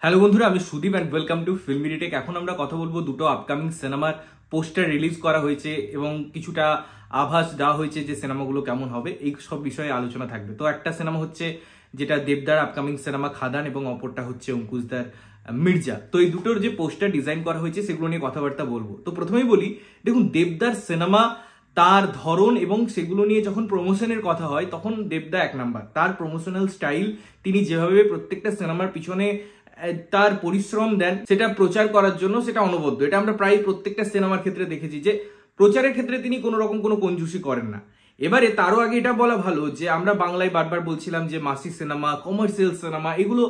Hello বন্ধুরা, আমি Sudip and welcome to ফিল্মিডিটেক। এখন আমরা কথা বলবো দুটো আপকামিং সিনেমার পোস্টার রিলিজ করা হয়েছে এবং কিছুটা আভাস দেওয়া হয়েছে যে সিনেমাগুলো কেমন হবে, এই সব বিষয়ে আলোচনা থাকবে। তো একটা সিনেমা হচ্ছে যেটা দেবদার আপকামিং সিনেমা খাদান, এবং অপরটা হচ্ছে অঙ্কুশদার মির্জা। তো এই দুটোর যে পোস্টার ডিজাইন করা হয়েছে সেগুলো নিয়ে কথাবার্তা বলবো। তো প্রথমেই বলি, দেখুন দেবদার সিনেমা, তার ধরন এবং সেগুলো নিয়ে যখন প্রমোশনের কথা হয় তখন দেবদা এক নাম্বার। তার প্রমোশনাল স্টাইল, তিনি যেভাবে প্রত্যেকটা সিনেমার পিছনে তার পরিশ্রম দেন সেটা প্রচার করার জন্য, সেটা অনবদ্য। এটা আমরা প্রায় প্রত্যেকটা সিনেমার ক্ষেত্রে দেখেছি যে প্রচারের ক্ষেত্রে তিনি কোনো রকম কোনো কঞ্জুসি করেন না। এবারে তারও আগে এটা বলা ভালো যে আমরা বাংলায় বারবার বলছিলাম যে মাসি সিনেমা, কমার্শিয়াল সিনেমা, এগুলো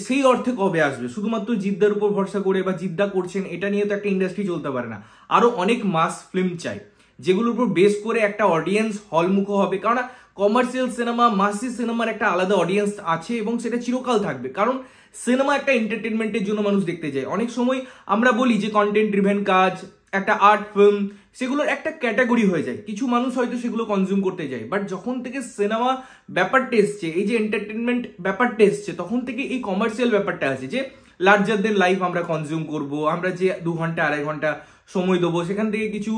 সেই অর্থে কবে আসবে? শুধুমাত্র জিদ্দার উপর ভরসা করে বা জিদ্দা করছেন এটা নিয়ে তো একটা ইন্ডাস্ট্রি চলতে পারে না। আরো অনেক মাস ফিল্ম চাই যেগুলোর উপর বেস করে একটা অডিয়েন্স হলমুখ হবে। কারণ কমার্শিয়াল সিনেমা, মাসি সিনেমার একটা আলাদা অডিয়েন্স আছে এবং সেটা চিরকাল থাকবে। কারণ সিনেমা একটা এন্টারটেনমেন্টের জন্য মানুষ দেখতে যায়। অনেক সময় আমরা বলি যে কন্টেন্ট ড্রিভেন কাজ, একটা আর্ট ফিল্ম, সেগুলোর একটা ক্যাটাগরি হয়ে যায়। কিছু মানুষ হয়তো সেগুলো কনজিউম করতে যায়, বাট যখন থেকে সিনেমা ব্যাপারটা এসছে, এই যে এন্টারটেনমেন্ট ব্যাপারটা এসছে, তখন থেকে এই কমার্শিয়াল ব্যাপারটা আছে যে লার্জার দেন লাইফ আমরা কনজিউম করব, আমরা যে 2 ঘন্টা 2.5 ঘন্টা সময় দেবো, সেখান থেকে কিছু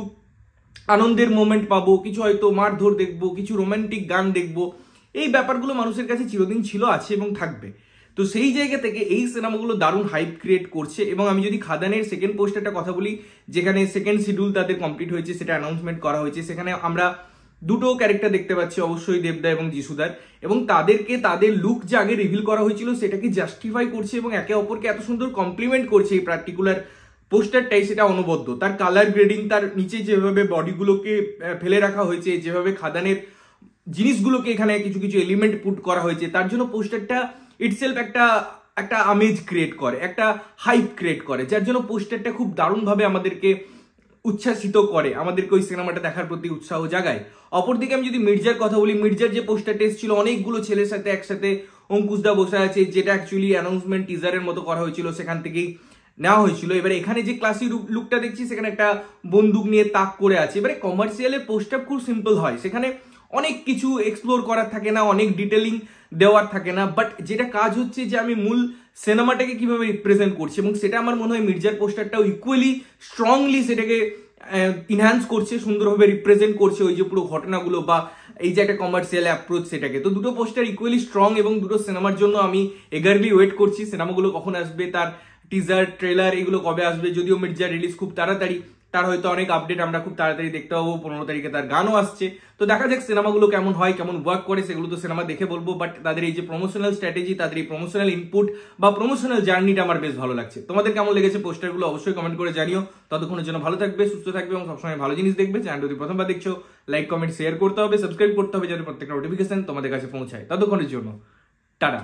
আনন্দের মোমেন্ট পাবো, কিছু হয়তো মারধর দেখবো, কিছু রোমান্টিক গান দেখবো। এই ব্যাপারগুলো মানুষের কাছে চিরদিন ছিল, আছে এবং থাকবে। তো সেই জায়গা থেকে এই সিনেমাগুলো দারুণ হাইপ ক্রিয়েট করছে। এবং আমি যদি খাদানের সেকেন্ড পোস্টারটা কথা বলি, যেখানে সেকেন্ড শিডিউল তাদের কমপ্লিট হয়েছে, সেটা অ্যানাউন্সমেন্ট করা হয়েছে, সেখানে আমরা দুটো ক্যারেক্টার দেখতে পাচ্ছি, অবশ্যই দেবদা এবং যিশুদার। এবং তাদেরকে তাদের লুক যে আগে রিভিল করা হয়েছিল সেটাকে জাস্টিফাই করছে এবং একে অপরকে এত সুন্দর কমপ্লিমেন্ট করছে এই পার্টিকুলার পোস্টারটাই, সেটা অনবদ্য। তার কালার গ্রেডিং, তার নিচে যেভাবে বডিগুলোকে ফেলে রাখা হয়েছে, যেভাবে খাদানের জিনিসগুলোকে এখানে কিছু কিছু এলিমেন্ট পুট করা হয়েছে, তার জন্য পোস্টারটা ইটসেলফ একটা আমেজ ক্রিয়েট করে, একটা হাইপ ক্রিয়েট করে, যার জন্য পোস্টারটা খুব দারুণভাবে আমাদেরকে উচ্ছ্বাসিত করে, আমাদেরকে ওই সিনেমাটা দেখার প্রতি উৎসাহ জাগায়। অপরদিকে আমি যদি মির্জার কথা বলি, মির্জার যে পোস্টারটা এসেছিল অনেকগুলো ছেলের সাথে একসাথে অঙ্কুশদা বসে আছে, যেটা অ্যাকচুয়ালি অ্যানাউন্সমেন্ট টিজারের মতো করা হয়েছিল, সেখান থেকেই নেওয়া হয়েছিল। এবারে এখানে যে ক্লাসি লুকটা দেখছি, সেখানে একটা বন্দুক নিয়ে তাক করে আছে। এবারে কমার্শিয়ালের পোস্টার খুব সিম্পল হয়, সেখানে অনেক কিছু এক্সপ্লোর করার থাকে না, অনেক ডিটেলিং দেওয়ার থাকে না, বাট যেটা কাজ হচ্ছে যে আমি মূল সিনেমাটাকে কিভাবে রিপ্রেজেন্ট করছি, এবং সেটা আমার মনে হয় মির্জার পোস্টারটাও ইকুয়ালি স্ট্রংলি সেটাকে ইনহ্যান্স করছে, সুন্দরভাবে রিপ্রেজেন্ট করছে ওই যে পুরো ঘটনাগুলো বা এই যে একটা কমার্শিয়াল অ্যাপ্রোচ সেটাকে। তো দুটো পোস্টার ইকুয়ালি স্ট্রং এবং দুটো সিনেমার জন্য আমি এগারলি ওয়েট করছি। সিনেমাগুলো কখন আসবে, তার টিজার ট্রেলার এগুলো কবে আসবে। যদিও মির্জা রিলিজ খুব তাড়াতাড়ি, তার হয়তো অনেক আপডেট আমরা খুব তাড়াতাড়ি দেখতে পাবো। 15 তারিখে তার গানও আসছে। তো দেখা যাক সিনেমাগুলো কেমন হয়, কেমন ওয়ার্ক করে, সেগুলো তো সিনেমা দেখে বলবো। বাট তাদের এই যে প্রমোশনাল স্ট্র্যাটেজি, তাদের এই প্রমোশনাল ইনপুট বা প্রমোশনাল জার্নিটা আমার বেশ ভালো লাগছে। তোমাদের কেমন লেগেছে পোস্টারগুলো অবশ্যই কমেন্ট করে জানিও। ততক্ষণের জন্য ভালো থাকবে, সুস্থ থাকবে এবং সবসময় ভালো জিনিস দেখবে। চ্যানেল যদি প্রথমবার দেখছো, লাইক কমেন্ট শেয়ার করতে হবে, সাবস্ক্রাইব করতে হবে, যাতে প্রত্যেকটা নোটিফিকেশন তোমাদের কাছে পৌঁছায়। ততক্ষণের জন্য টাটা।